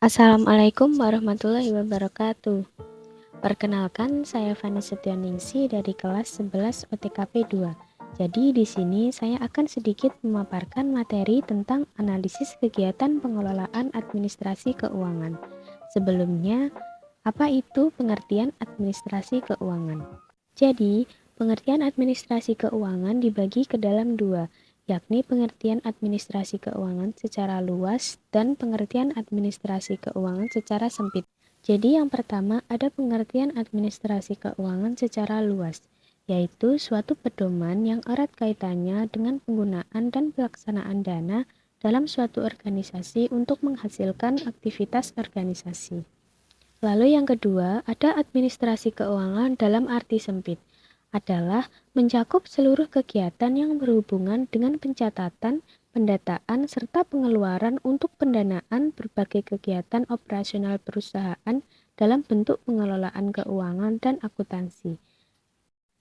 Assalamualaikum warahmatullahi wabarakatuh. Perkenalkan, saya Fani Setianingsi dari kelas 11 OTKP 2. Jadi di sini saya akan sedikit memaparkan materi tentang analisis kegiatan pengelolaan administrasi keuangan. Sebelumnya, apa itu pengertian administrasi keuangan? Jadi, pengertian administrasi keuangan dibagi ke dalam dua, yakni pengertian administrasi keuangan secara luas dan pengertian administrasi keuangan secara sempit. Jadi yang pertama ada pengertian administrasi keuangan secara luas, yaitu suatu pedoman yang erat kaitannya dengan penggunaan dan pelaksanaan dana dalam suatu organisasi untuk menghasilkan aktivitas organisasi. Lalu yang kedua, ada administrasi keuangan dalam arti sempit, adalah mencakup seluruh kegiatan yang berhubungan dengan pencatatan, pendataan, serta pengeluaran untuk pendanaan berbagai kegiatan operasional perusahaan dalam bentuk pengelolaan keuangan dan akuntansi.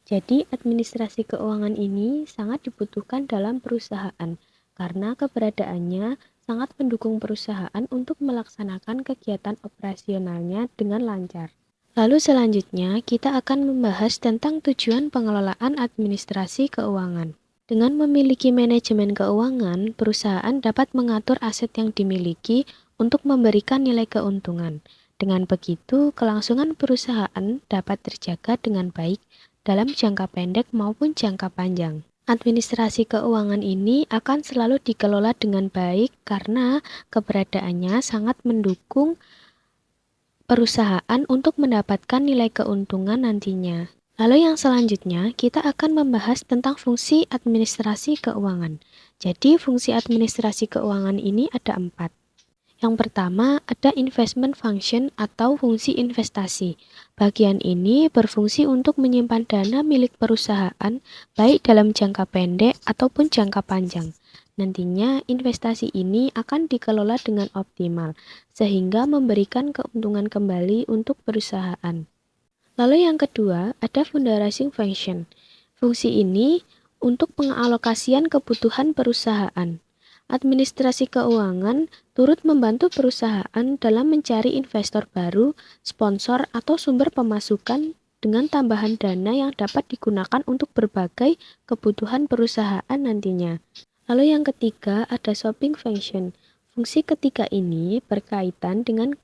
Jadi, administrasi keuangan ini sangat dibutuhkan dalam perusahaan karena keberadaannya sangat mendukung perusahaan untuk melaksanakan kegiatan operasionalnya dengan lancar. Lalu selanjutnya, kita akan membahas tentang tujuan pengelolaan administrasi keuangan. Dengan memiliki manajemen keuangan, perusahaan dapat mengatur aset yang dimiliki untuk memberikan nilai keuntungan. Dengan begitu, kelangsungan perusahaan dapat terjaga dengan baik dalam jangka pendek maupun jangka panjang. Administrasi keuangan ini akan selalu dikelola dengan baik karena keberadaannya sangat mendukung perusahaan untuk mendapatkan nilai keuntungan nantinya. Lalu yang selanjutnya, kita akan membahas tentang fungsi administrasi keuangan. Jadi, fungsi administrasi keuangan ini ada 4. Yang pertama, ada investment function atau fungsi investasi. Bagian ini berfungsi untuk menyimpan dana milik perusahaan, baik dalam jangka pendek ataupun jangka panjang. Nantinya investasi ini akan dikelola dengan optimal, sehingga memberikan keuntungan kembali untuk perusahaan. Lalu yang kedua, ada fundraising function. Fungsi ini untuk pengalokasian kebutuhan perusahaan. Administrasi keuangan turut membantu perusahaan dalam mencari investor baru, sponsor, atau sumber pemasukan dengan tambahan dana yang dapat digunakan untuk berbagai kebutuhan perusahaan nantinya. Lalu yang ketiga ada shopping function. Fungsi ketiga ini berkaitan dengan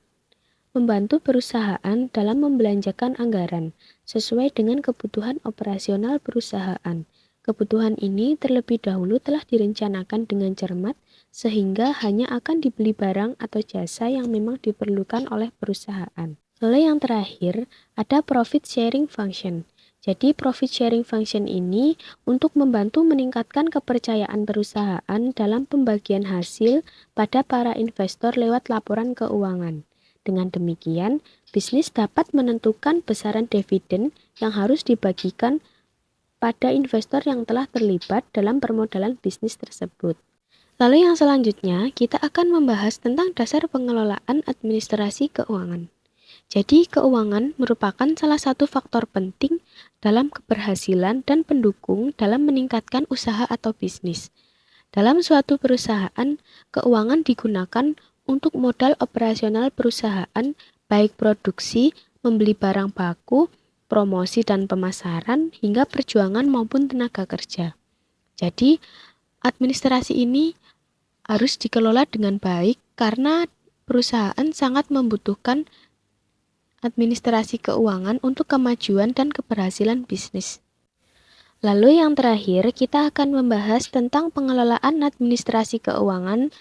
membantu perusahaan dalam membelanjakan anggaran sesuai dengan kebutuhan operasional perusahaan. Kebutuhan ini terlebih dahulu telah direncanakan dengan cermat sehingga hanya akan dibeli barang atau jasa yang memang diperlukan oleh perusahaan. Lalu yang terakhir ada profit sharing function. Jadi profit sharing function ini untuk membantu meningkatkan kepercayaan perusahaan dalam pembagian hasil pada para investor lewat laporan keuangan. Dengan demikian, bisnis dapat menentukan besaran dividen yang harus dibagikan pada investor yang telah terlibat dalam permodalan bisnis tersebut. Lalu yang selanjutnya, kita akan membahas tentang dasar pengelolaan administrasi keuangan. Jadi, keuangan merupakan salah satu faktor penting dalam keberhasilan dan pendukung dalam meningkatkan usaha atau bisnis. Dalam suatu perusahaan, keuangan digunakan untuk modal operasional perusahaan, baik produksi, membeli barang baku, promosi dan pemasaran, hingga perjuangan maupun tenaga kerja. Jadi, administrasi ini harus dikelola dengan baik karena perusahaan sangat membutuhkan administrasi keuangan untuk kemajuan dan keberhasilan bisnis. Lalu yang terakhir, kita akan membahas tentang pengelolaan administrasi keuangan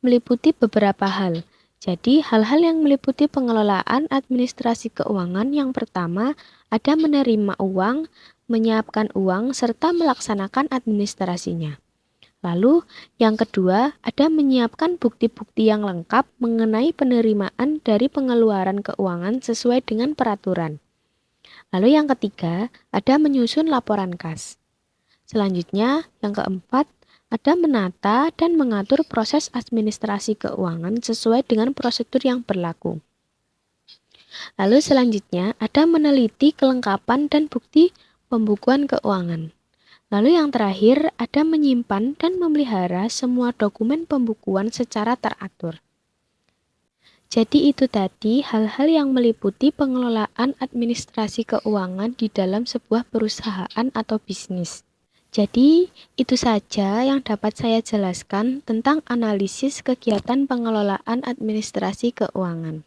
meliputi beberapa hal. Jadi, hal-hal yang meliputi pengelolaan administrasi keuangan yang pertama, ada menerima uang, menyiapkan uang, serta melaksanakan administrasinya. Lalu, yang kedua, ada menyiapkan bukti-bukti yang lengkap mengenai penerimaan dari pengeluaran keuangan sesuai dengan peraturan. Lalu yang ketiga, ada menyusun laporan kas. Selanjutnya, yang keempat, ada menata dan mengatur proses administrasi keuangan sesuai dengan prosedur yang berlaku. Lalu selanjutnya, ada meneliti kelengkapan dan bukti pembukuan keuangan. Lalu yang terakhir, ada menyimpan dan memelihara semua dokumen pembukuan secara teratur. Jadi itu tadi hal-hal yang meliputi pengelolaan administrasi keuangan di dalam sebuah perusahaan atau bisnis. Jadi, itu saja yang dapat saya jelaskan tentang analisis kegiatan pengelolaan administrasi keuangan.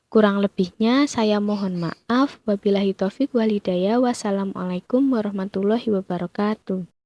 Kurang lebihnya saya mohon maaf. Wabillahi taufik walhidayah. Wassalamualaikum warahmatullahi wabarakatuh.